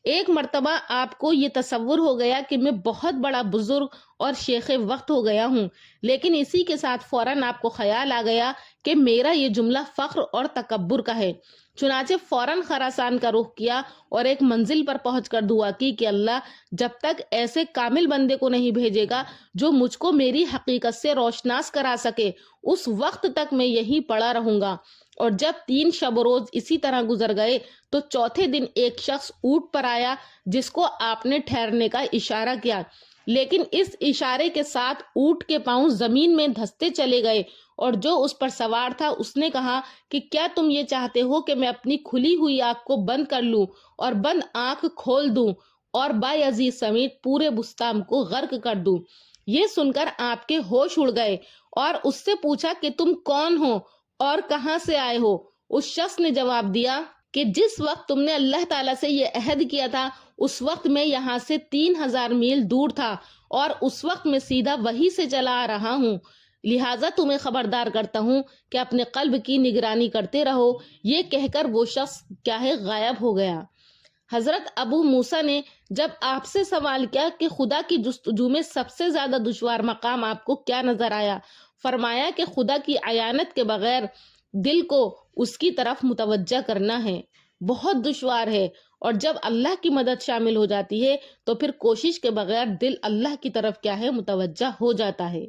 ایک مرتبہ آپ کو یہ تصور ہو گیا کہ میں بہت بڑا بزرگ اور شیخ وقت ہو گیا ہوں، لیکن اسی کے ساتھ فوراً آپ کو خیال آ گیا کہ میرا یہ جملہ فخر اور تکبر کا ہے۔ چنانچہ فوراً خراسان کا رخ کیا اور ایک منزل پر پہنچ کر دعا کی کہ اللہ جب تک ایسے کامل بندے کو نہیں بھیجے گا جو مجھ کو میری حقیقت سے روشناس کرا سکے، اس وقت تک میں یہی پڑا رہوں گا۔ اور جب 3 شب و روز اسی طرح گزر گئے تو چوتھے دن ایک شخص اونٹ پر آیا جس کو آپ نے ٹھہرنے کا اشارہ کیا، لیکن اس اشارے کے ساتھ اونٹ کے پاؤں زمین میں دھستے چلے گئے، اور جو اس پر سوار تھا اس نے کہا کہ کیا تم یہ چاہتے ہو کہ میں اپنی کھلی ہوئی آنکھ کو بند کر لوں اور بند آنکھ کھول دوں اور بایزید سمیت پورے بستام کو غرق کر دوں؟ یہ سن کر آپ کے ہوش اڑ گئے اور اس سے پوچھا کہ تم کون ہو اور کہاں سے آئے ہو؟ اس شخص نے جواب دیا کہ جس وقت تم نے اللہ تعالیٰ سے یہ عہد کیا تھا اس وقت میں یہاں سے 3000 میل دور تھا، اور اس وقت میں سیدھا وہی سے چلا آ رہا ہوں، لہٰذا تمہیں خبردار کرتا ہوں کہ اپنے قلب کی نگرانی کرتے رہو۔ یہ کہہ کر وہ شخص کیا ہے غائب ہو گیا۔ حضرت ابو موسیٰ نے جب آپ سے سوال کیا کہ خدا کی جستجو میں سب سے زیادہ دشوار مقام آپ کو کیا نظر آیا، فرمایا کہ خدا کی عیانت کے بغیر دل کو اس کی طرف متوجہ کرنا ہے، بہت دشوار ہے، اور جب اللہ کی مدد شامل ہو جاتی ہے تو پھر کوشش کے بغیر دل اللہ کی طرف کیا ہے متوجہ ہو جاتا ہے۔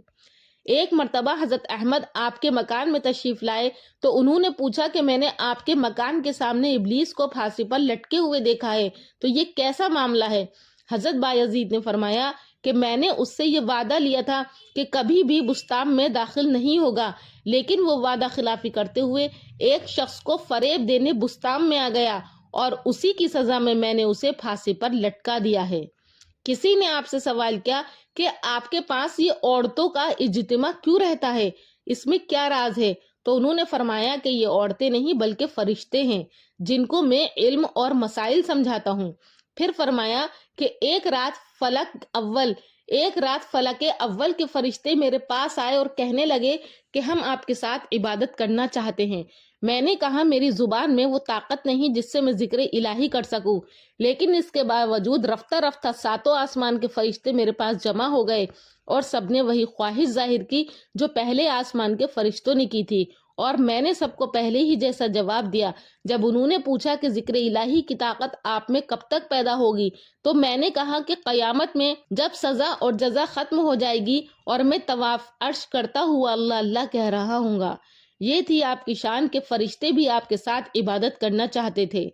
ایک مرتبہ حضرت احمد آپ کے مکان میں تشریف لائے تو انہوں نے پوچھا کہ میں نے آپ کے مکان کے سامنے ابلیس کو پھانسی پر لٹکے ہوئے دیکھا ہے، تو یہ کیسا معاملہ ہے؟ حضرت بایزید نے فرمایا کہ میں نے اس سے یہ وعدہ لیا تھا کہ کبھی بھی بستام میں داخل نہیں ہوگا، لیکن وہ وعدہ خلافی کرتے ہوئے ایک شخص کو فریب دینے بستام میں آ گیا، اور اسی کی سزا میں نے اسے پھانسی پر لٹکا دیا ہے۔ کسی نے آپ سے سوال کیا کہ آپ کے پاس یہ عورتوں کا اجتماع کیوں رہتا ہے، اس میں کیا راز ہے؟ تو انہوں نے فرمایا کہ یہ عورتیں نہیں بلکہ فرشتے ہیں جن کو میں علم اور مسائل سمجھاتا ہوں۔ پھر فرمایا کہ ایک رات فلک اول کے فرشتے میرے پاس آئے اور کہنے لگے کہ ہم آپ کے ساتھ عبادت کرنا چاہتے ہیں۔ میں نے کہا میری زبان میں وہ طاقت نہیں جس سے میں ذکر الہی کر سکوں، لیکن اس کے باوجود رفتہ رفتہ 7 آسمان کے فرشتے میرے پاس جمع ہو گئے، اور سب نے وہی خواہش ظاہر کی جو پہلے آسمان کے فرشتوں نے کی تھی، اور میں نے سب کو پہلے ہی جیسا جواب دیا۔ جب انہوں نے پوچھا کہ ذکر الہی کی طاقت آپ میں کب تک پیدا ہوگی، تو میں نے کہا کہ قیامت میں جب سزا اور جزا ختم ہو جائے گی اور میں طواف عرش کرتا ہوا اللہ اللہ کہہ رہا ہوں گا۔ یہ تھی آپ کی شان کہ فرشتے بھی آپ کے ساتھ عبادت کرنا چاہتے تھے۔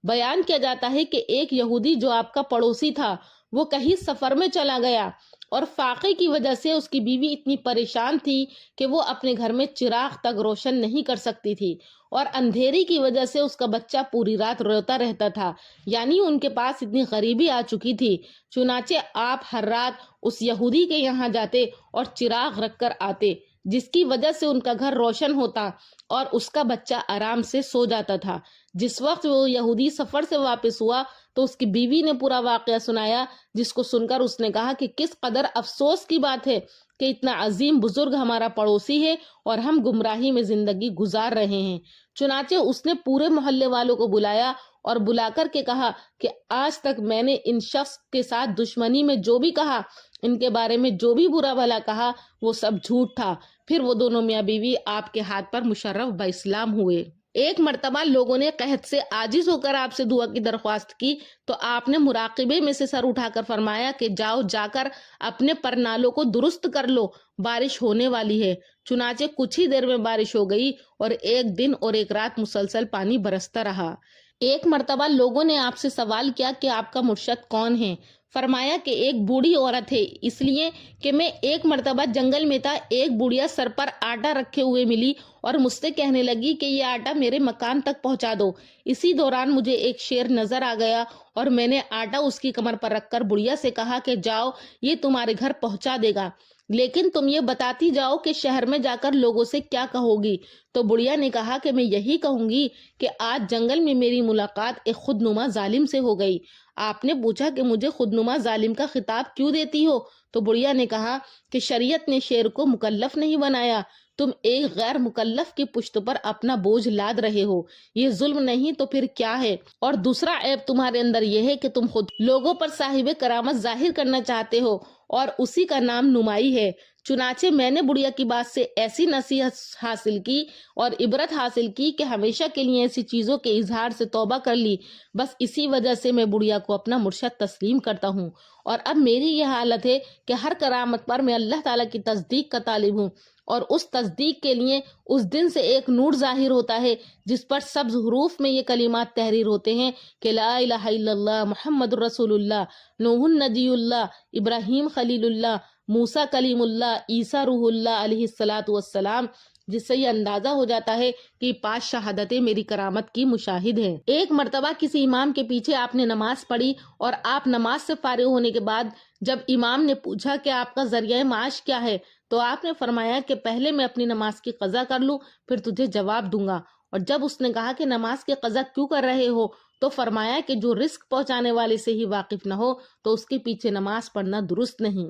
بیان کیا جاتا ہے کہ ایک یہودی جو آپ کا پڑوسی تھا وہ کہیں سفر میں چلا گیا اور فاقے کی وجہ سے اس کی بیوی اتنی پریشان تھی کہ وہ اپنے گھر میں چراغ تک روشن نہیں کر سکتی تھی، اور اندھیری کی وجہ سے اس کا بچہ پوری رات روتا رہتا تھا، یعنی ان کے پاس اتنی غریبی آ چکی تھی۔ چنانچہ آپ ہر رات اس یہودی کے یہاں جاتے اور چراغ رکھ کر آتے، جس کی وجہ سے ان کا گھر روشن ہوتا اور اس کا بچہ آرام سے سو جاتا تھا۔ جس وقت وہ یہودی سفر سے واپس ہوا تو اس کی بیوی نے پورا واقعہ سنایا، جس کو سن کر اس نے کہا کہ کس قدر افسوس کی بات ہے کہ اتنا عظیم بزرگ ہمارا پڑوسی ہے اور ہم گمراہی میں زندگی گزار رہے ہیں۔ چنانچہ اس نے پورے محلے والوں کو بلایا اور بلا کر کے کہا کہ آج تک میں نے ان شخص کے ساتھ دشمنی میں جو بھی کہا، ان کے بارے میں جو بھی برا بھلا کہا، وہ سب جھوٹ تھا۔ پھر وہ دونوں میاں بیوی آپ کے ہاتھ پر مشرف باسلام ہوئے۔ ایک مرتبہ لوگوں نے قحط سے عاجز ہو کر آپ سے دعا کی درخواست کی تو آپ نے مراقبے میں سے سر اٹھا کر فرمایا کہ جاؤ، جا کر اپنے پرنالوں کو درست کر لو، بارش ہونے والی ہے۔ چنانچہ کچھ ہی دیر میں بارش ہو گئی اور ایک دن اور ایک رات مسلسل پانی برستا رہا۔ ایک مرتبہ لوگوں نے آپ سے سوال کیا کہ آپ کا مرشد کون ہے؟ فرمایا کہ ایک بوڑھی عورت ہے، اس لیے کہ میں ایک مرتبہ جنگل میں تھا، ایک بوڑھیا سر پر آٹا رکھے ہوئے ملی اور مجھ سے کہنے لگی کہ یہ آٹا میرے مکان تک پہنچا دو۔ اسی دوران مجھے ایک شیر نظر آ گیا اور میں نے آٹا اس کی کمر پر رکھ کر بڑھیا سے کہا کہ جاؤ، یہ تمہارے گھر پہنچا دے گا، لیکن تم یہ بتاتی جاؤ کہ شہر میں جا کر لوگوں سے کیا کہو گی؟ تو بڑھیا نے کہا کہ میں یہی کہوں گی کہ آج جنگل میں میری ملاقات ایک خودنما ظالم سے ہو گئی۔ آپ نے پوچھا کہ مجھے خودنما ظالم کا خطاب کیوں دیتی ہو؟ تو بڑھیا نے کہا کہ شریعت نے شیر کو مکلف نہیں بنایا، تم ایک غیر مکلف کی پشت پر اپنا بوجھ لاد رہے ہو، یہ ظلم نہیں تو پھر کیا ہے؟ اور دوسرا عیب تمہارے اندر یہ ہے کہ تم خود لوگوں پر صاحب کرامت ظاہر کرنا چاہتے ہو اور اسی کا نام نمائی ہے۔ چنانچہ میں نے بڑھیا کی بات سے ایسی نصیحت حاصل کی اور عبرت حاصل کی کہ ہمیشہ کے لیے ایسی چیزوں کے اظہار سے توبہ کر لی۔ بس اسی وجہ سے میں بڑھیا کو اپنا مرشد تسلیم کرتا ہوں، اور اب میری یہ حالت ہے کہ ہر کرامت پر میں اللہ تعالیٰ کی تصدیق کا طالب ہوں، اور اس تصدیق کے لیے اس دن سے ایک نور ظاہر ہوتا ہے جس پر سبز حروف میں یہ کلمات تحریر ہوتے ہیں کہ لا الہ الا اللہ محمد رسول اللہ، نوح نجی اللہ، ابراہیم خلیل اللہ، موسیٰ کلیم اللہ، عیسیٰ روح اللہ علیہ الصلاۃ والسلام، جس سے یہ اندازہ ہو جاتا ہے کہ 5 شہادتیں میری کرامت کی مشاہد ہیں۔ ایک مرتبہ کسی امام کے پیچھے آپ نے نماز پڑھی اور آپ نماز سے فارغ ہونے کے بعد جب امام نے پوچھا کہ آپ کا ذریعہ معاش کیا ہے تو آپ نے فرمایا کہ پہلے میں اپنی نماز کی قضا کر لوں، پھر تجھے جواب دوں گا۔ اور جب اس نے کہا کہ نماز کی قضا کیوں کر رہے ہو تو فرمایا کہ جو رزق پہنچانے والے سے ہی واقف نہ ہو تو اس کے پیچھے نماز پڑھنا درست نہیں۔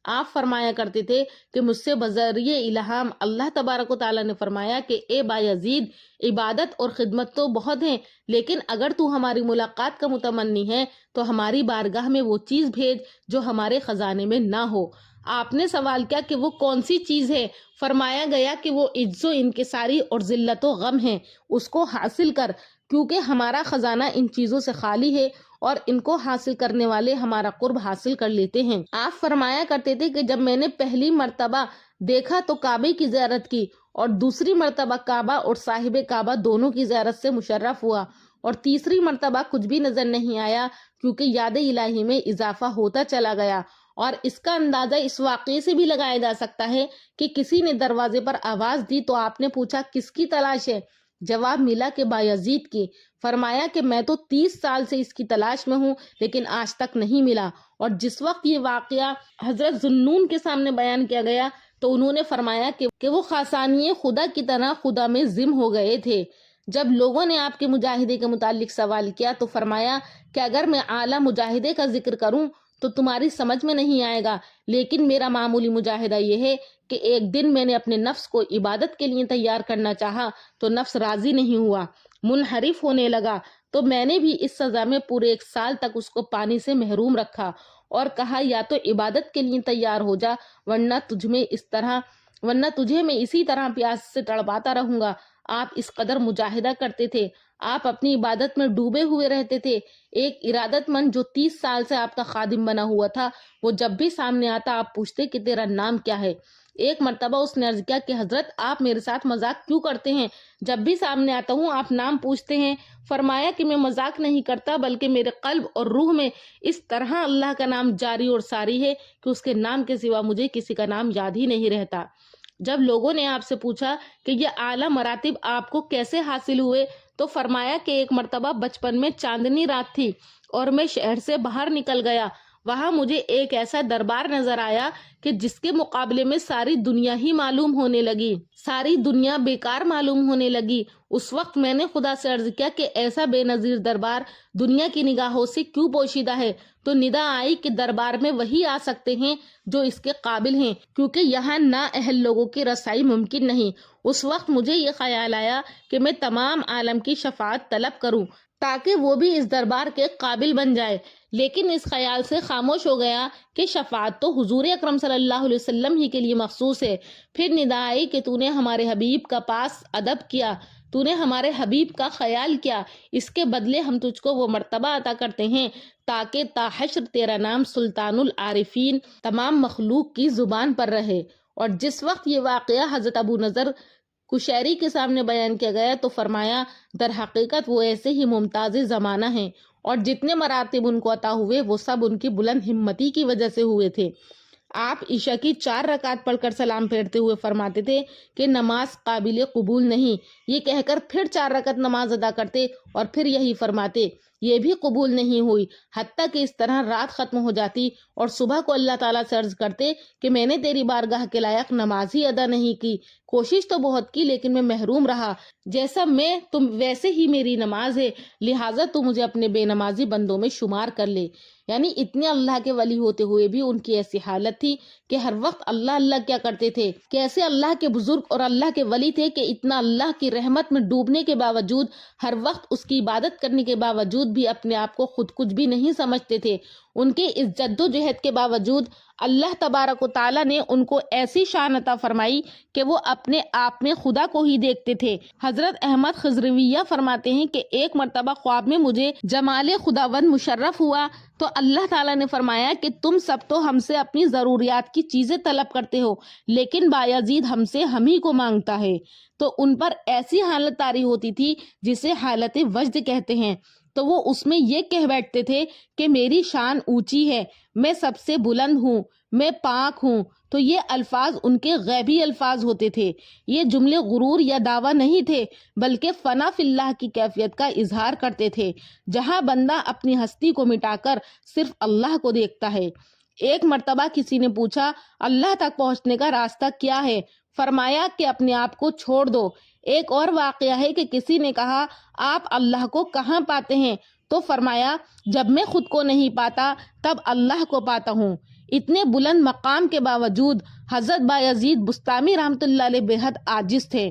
آپ فرمایا کرتے تھے کہ مجھ سے بذریعہ الہام اللہ تبارک و تعالیٰ نے فرمایا کہ اے بایزید، عبادت اور خدمت تو بہت ہیں، لیکن اگر تو ہماری ملاقات کا متمنی ہے تو ہماری بارگاہ میں وہ چیز بھیج جو ہمارے خزانے میں نہ ہو۔ آپ نے سوال کیا کہ وہ کون سی چیز ہے؟ فرمایا گیا کہ وہ عجز و انکساری اور ذلت و غم ہے، اس کو حاصل کر، کیونکہ ہمارا خزانہ ان چیزوں سے خالی ہے اور ان کو حاصل کرنے والے ہمارا قرب حاصل کر لیتے ہیں۔ آپ فرمایا کرتے تھے کہ جب میں نے پہلی مرتبہ دیکھا تو کعبے کی زیارت کی اور دوسری مرتبہ کعبہ اور صاحب کعبہ دونوں کی زیارت سے مشرف ہوا، اور تیسری مرتبہ کچھ بھی نظر نہیں آیا کیونکہ یاد الہی میں اضافہ ہوتا چلا گیا۔ اور اس کا اندازہ اس واقعے سے بھی لگایا جا سکتا ہے کہ کسی نے دروازے پر آواز دی تو آپ نے پوچھا کس کی تلاش ہے؟ جواب ملا کہ بایزید کی۔ فرمایا کہ میں تو 30 سال سے اس کی تلاش میں ہوں لیکن آج تک نہیں ملا۔ اور جس وقت یہ واقعہ حضرت ذوالنون کے سامنے بیان کیا گیا تو انہوں نے فرمایا کہ وہ خاصانی خدا کی طرح خدا میں ضم ہو گئے تھے۔ جب لوگوں نے آپ کے مجاہدے کے متعلق سوال کیا تو فرمایا کہ اگر میں اعلیٰ مجاہدے کا ذکر کروں تو تمہاری سمجھ میں نہیں آئے گا، لیکن میرا معمولی مجاہدہ یہ ہے کہ ایک دن میں نے اپنے نفس کو عبادت کے لیے تیار کرنا چاہا تو نفس راضی نہیں ہوا، منحرف ہونے لگا، تو میں نے بھی اس سزا میں پورے 1 سال تک اس کو پانی سے محروم رکھا اور کہا یا تو عبادت کے لیے تیار ہو جا ورنہ تجھے میں اسی طرح پیاس سے تڑپاتا رہوں گا۔ آپ اس قدر مجاہدہ کرتے تھے، آپ اپنی عبادت میں ڈوبے ہوئے رہتے تھے۔ ایک ارادت مند جو 30 سال سے آپ کا خادم بنا ہوا تھا وہ جب بھی سامنے آتا آپ پوچھتے کہ تیرا نام کیا ہے؟ ایک مرتبہ اس نے عرض کیا کہ حضرت آپ میرے ساتھ مذاق کیوں کرتے ہیں؟ جب بھی سامنے آتا ہوں آپ نام پوچھتے ہیں۔ فرمایا کہ میں مذاق نہیں کرتا، بلکہ میرے قلب اور روح میں اس طرح اللہ کا نام جاری اور ساری ہے کہ اس کے نام کے سوا مجھے کسی کا نام یاد ہی نہیں رہتا۔ جب لوگوں نے آپ سے پوچھا کہ یہ اعلیٰ مراتب آپ کو کیسے حاصل ہوئے تو فرمایا کہ ایک مرتبہ بچپن میں چاندنی رات تھی اور میں شہر سے باہر نکل گیا۔ وہاں مجھے ایک ایسا دربار نظر آیا کہ جس کے مقابلے میں ساری دنیا ہی معلوم ہونے لگی، ساری دنیا بیکار معلوم ہونے لگی۔ اس وقت میں نے خدا سے عرض کیا کہ ایسا بے نظیر دربار دنیا کی نگاہوں سے کیوں پوشیدہ ہے؟ تو ندا آئی کہ دربار میں وہی آ سکتے ہیں جو اس کے قابل ہیں، کیونکہ یہاں نااہل لوگوں کی رسائی ممکن نہیں۔ اس وقت مجھے یہ خیال آیا کہ میں تمام عالم کی شفاعت طلب کروں تاکہ وہ بھی اس دربار کے قابل بن جائے، لیکن اس خیال سے خاموش ہو گیا کہ شفاعت تو حضور اکرم صلی اللہ علیہ وسلم ہی کے لیے مخصوص ہے۔ پھر ندا آئی کہ تو نے ہمارے حبیب کا پاس ادب کیا، تو نے ہمارے حبیب کا خیال کیا، اس کے بدلے ہم تجھ کو وہ مرتبہ عطا کرتے ہیں تاکہ تا حشر تیرا نام سلطان العارفین تمام مخلوق کی زبان پر رہے۔ اور جس وقت یہ واقعہ حضرت ابو نضر کشیری کے سامنے بیان کیا گیا تو فرمایا در حقیقت وہ ایسے ہی ممتاز زمانہ ہیں اور جتنے مراتب ان کو عطا ہوئے وہ سب ان کی بلند ہمتی کی وجہ سے ہوئے تھے۔ آپ عشاء کی 4 رکعت پڑھ کر سلام پھیرتے ہوئے فرماتے تھے کہ نماز قابل قبول نہیں، یہ کہہ کر پھر 4 رکعت نماز ادا کرتے اور پھر یہی فرماتے یہ بھی قبول نہیں ہوئی، حتیٰ کہ اس طرح رات ختم ہو جاتی اور صبح کو اللہ تعالیٰ سے عرض کرتے کہ میں نے تیری بارگاہ کے لائق نماز ہی ادا نہیں کی، کوشش تو بہت کی لیکن میں محروم رہا، جیسا میں تم ویسے ہی میری نماز ہے، لہٰذا تو مجھے اپنے بے نمازی بندوں میں شمار کر لے۔ یعنی اتنے اللہ کے ولی ہوتے ہوئے بھی ان کی ایسی حالت تھی کہ ہر وقت اللہ اللہ کیا کرتے تھے۔ کیسے اللہ کے بزرگ اور اللہ کے ولی تھے کہ اتنا اللہ کی رحمت میں ڈوبنے کے باوجود، ہر وقت اس کی عبادت کرنے کے باوجود بھی اپنے آپ کو خود کچھ بھی نہیں سمجھتے تھے۔ ان کے اس جد و جہد کے باوجود اللہ تبارک و تعالیٰ نے ان کو ایسی شان عطا فرمائی کہ وہ اپنے آپ میں خدا کو ہی دیکھتے تھے۔ حضرت احمد خضرویہ فرماتے ہیں کہ ایک مرتبہ خواب میں مجھے جمال خداوند مشرف ہوا تو اللہ تعالیٰ نے فرمایا کہ تم سب تو ہم سے اپنی ضروریات کی چیزیں طلب کرتے ہو لیکن بایزید ہم سے ہم ہی کو مانگتا ہے۔ تو ان پر ایسی حالت طاری ہوتی تھی جسے حالت وجد کہتے ہیں، تو وہ اس میں یہ کہہ بیٹھتے تھے کہ میری شان اونچی ہے، میں سب سے بلند ہوں، میں پاک ہوں۔ تو یہ الفاظ ان کے غیبی الفاظ ہوتے تھے، یہ جملے غرور یا دعویٰ نہیں تھے بلکہ فنا فی اللہ کی کیفیت کا اظہار کرتے تھے، جہاں بندہ اپنی ہستی کو مٹا کر صرف اللہ کو دیکھتا ہے۔ ایک مرتبہ کسی نے پوچھا اللہ تک پہنچنے کا راستہ کیا ہے؟ فرمایا کہ اپنے آپ کو چھوڑ دو۔ ایک اور واقعہ ہے کہ کسی نے کہا آپ اللہ کو کہاں پاتے ہیں؟ تو فرمایا جب میں خود کو نہیں پاتا تب اللہ کو پاتا ہوں۔ اتنے بلند مقام کے باوجود حضرت بایزید بسطامی رحمۃ اللہ علیہ بے حد عاجز تھے۔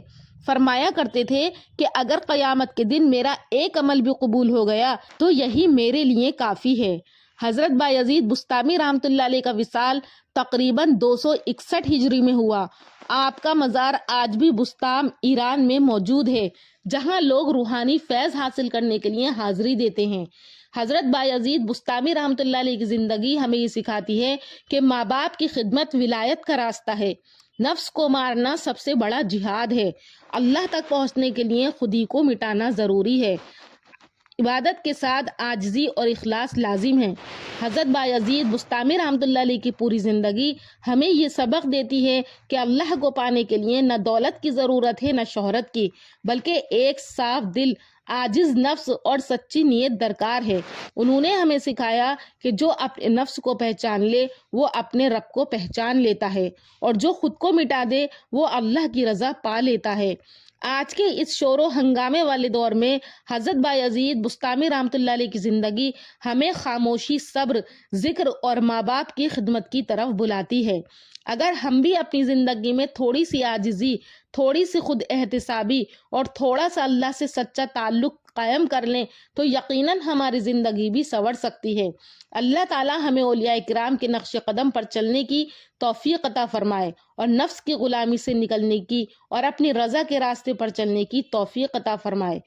فرمایا کرتے تھے کہ اگر قیامت کے دن میرا ایک عمل بھی قبول ہو گیا تو یہی میرے لیے کافی ہے۔ حضرت بایزید بسطامی رحمۃ اللہ علیہ کا وصال تقریباً 261 ہجری میں ہوا۔ آپ کا مزار آج بھی بسطام ایران میں موجود ہے، جہاں لوگ روحانی فیض حاصل کرنے کے لیے حاضری دیتے ہیں۔ حضرت بایزید بسطامی رحمۃ اللہ علیہ کی زندگی ہمیں یہ سکھاتی ہے کہ ماں باپ کی خدمت ولایت کا راستہ ہے، نفس کو مارنا سب سے بڑا جہاد ہے، اللہ تک پہنچنے کے لیے خودی کو مٹانا ضروری ہے، عبادت کے ساتھ عاجزی اور اخلاص لازم ہے۔ حضرت بایزید بسطامی رحمۃ اللہ علیہ کی پوری زندگی ہمیں یہ سبق دیتی ہے کہ اللہ کو پانے کے لیے نہ دولت کی ضرورت ہے نہ شہرت کی، بلکہ ایک صاف دل، عاجز نفس اور سچی نیت درکار ہے۔ انہوں نے ہمیں سکھایا کہ جو اپنے نفس کو پہچان لے وہ اپنے رب کو پہچان لیتا ہے، اور جو خود کو مٹا دے وہ اللہ کی رضا پا لیتا ہے۔ آج کے اس شور و ہنگامے والے دور میں حضرت بایزید بسطامی رحمۃ اللہ علیہ کی زندگی ہمیں خاموشی، صبر، ذکر اور ماں باپ کی خدمت کی طرف بلاتی ہے۔ اگر ہم بھی اپنی زندگی میں تھوڑی سی عاجزی، تھوڑی سی خود احتسابی اور تھوڑا سا اللہ سے سچا تعلق قائم کر لیں تو یقیناً ہماری زندگی بھی سنور سکتی ہے۔ اللہ تعالی ہمیں اولیاء کرام کے نقش قدم پر چلنے کی توفیق عطا فرمائے اور نفس کی غلامی سے نکلنے کی اور اپنی رضا کے راستے پر چلنے کی توفیق عطا فرمائے۔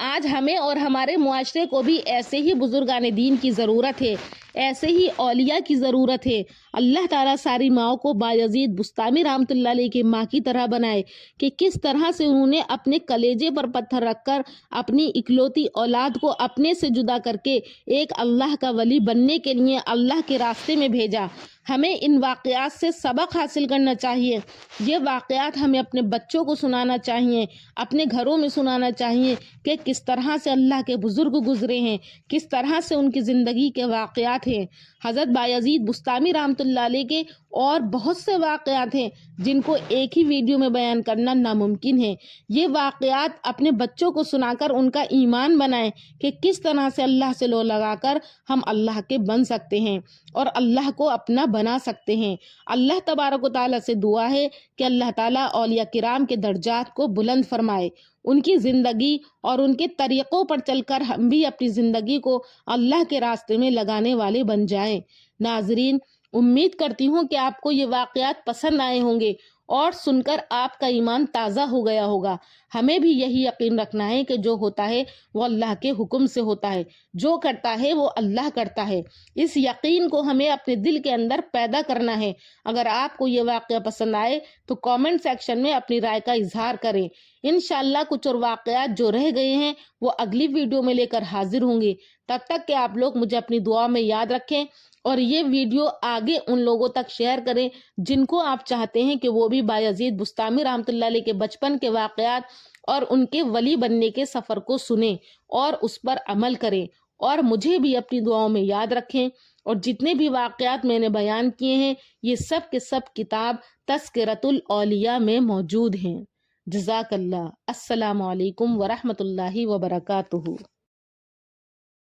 آج ہمیں اور ہمارے معاشرے کو بھی ایسے ہی بزرگان دین کی ضرورت ہے، ایسے ہی اولیاء کی ضرورت ہے۔ اللہ تعالیٰ ساری ماؤں کو بایزید بستامی رحمۃ اللہ علیہ کی ماں کی طرح بنائے کہ کس طرح سے انہوں نے اپنے کلیجے پر پتھر رکھ کر اپنی اکلوتی اولاد کو اپنے سے جدا کر کے ایک اللہ کا ولی بننے کے لیے اللہ کے راستے میں بھیجا۔ ہمیں ان واقعات سے سبق حاصل کرنا چاہیے۔ یہ واقعات ہمیں اپنے بچوں کو سنانا چاہیے، اپنے گھروں میں سنانا چاہیے کہ کس طرح سے اللہ کے بزرگ گزرے ہیں، کس طرح سے ان کی زندگی کے واقعات ہیں۔ حضرت بایزید بستامی رحمۃ اللہ علیہ کے اور بہت سے واقعات ہیں جن کو ایک ہی ویڈیو میں بیان کرنا ناممکن ہے۔ یہ واقعات اپنے بچوں کو سنا کر ان کا ایمان بنائیں کہ کس طرح سے اللہ سے لو لگا کر ہم اللہ کے بن سکتے ہیں اور اللہ کو اپنا بنا سکتے ہیں۔ اللہ تبارک و تعالیٰ سے دعا ہے کہ اللہ تعالیٰ اولیاء کرام کے درجات کو بلند فرمائے، ان کی زندگی اور ان کے طریقوں پر چل کر ہم بھی اپنی زندگی کو اللہ کے راستے میں لگانے والے بن جائیں۔ ناظرین، امید کرتی ہوں کہ آپ کو یہ واقعات پسند آئے ہوں گے اور سن کر آپ کا ایمان تازہ ہو گیا ہوگا۔ ہمیں بھی یہی یقین رکھنا ہے کہ جو ہوتا ہے وہ اللہ کے حکم سے ہوتا ہے، جو کرتا ہے وہ اللہ کرتا ہے۔ اس یقین کو ہمیں اپنے دل کے اندر پیدا کرنا ہے۔ اگر آپ کو یہ واقعہ پسند آئے تو کامنٹ سیکشن میں اپنی رائے کا اظہار کریں۔ انشاءاللہ کچھ اور واقعات جو رہ گئے ہیں وہ اگلی ویڈیو میں لے کر حاضر ہوں گے۔ تب تک کہ آپ لوگ مجھے اپنی دعا میں یاد رکھیں اور یہ ویڈیو آگے ان لوگوں تک شیئر کریں جن کو آپ چاہتے ہیں کہ وہ بھی بایزید بستامی رحمۃ اللہ علیہ کے بچپن کے واقعات اور ان کے ولی بننے کے سفر کو سنیں اور اس پر عمل کریں، اور مجھے بھی اپنی دعاؤں میں یاد رکھیں۔ اور جتنے بھی واقعات میں نے بیان کیے ہیں یہ سب کے سب کتاب تذکرۃ الاولیاء میں موجود ہیں۔ جزاک اللہ۔ السلام علیکم ورحمۃ اللہ وبرکاتہ۔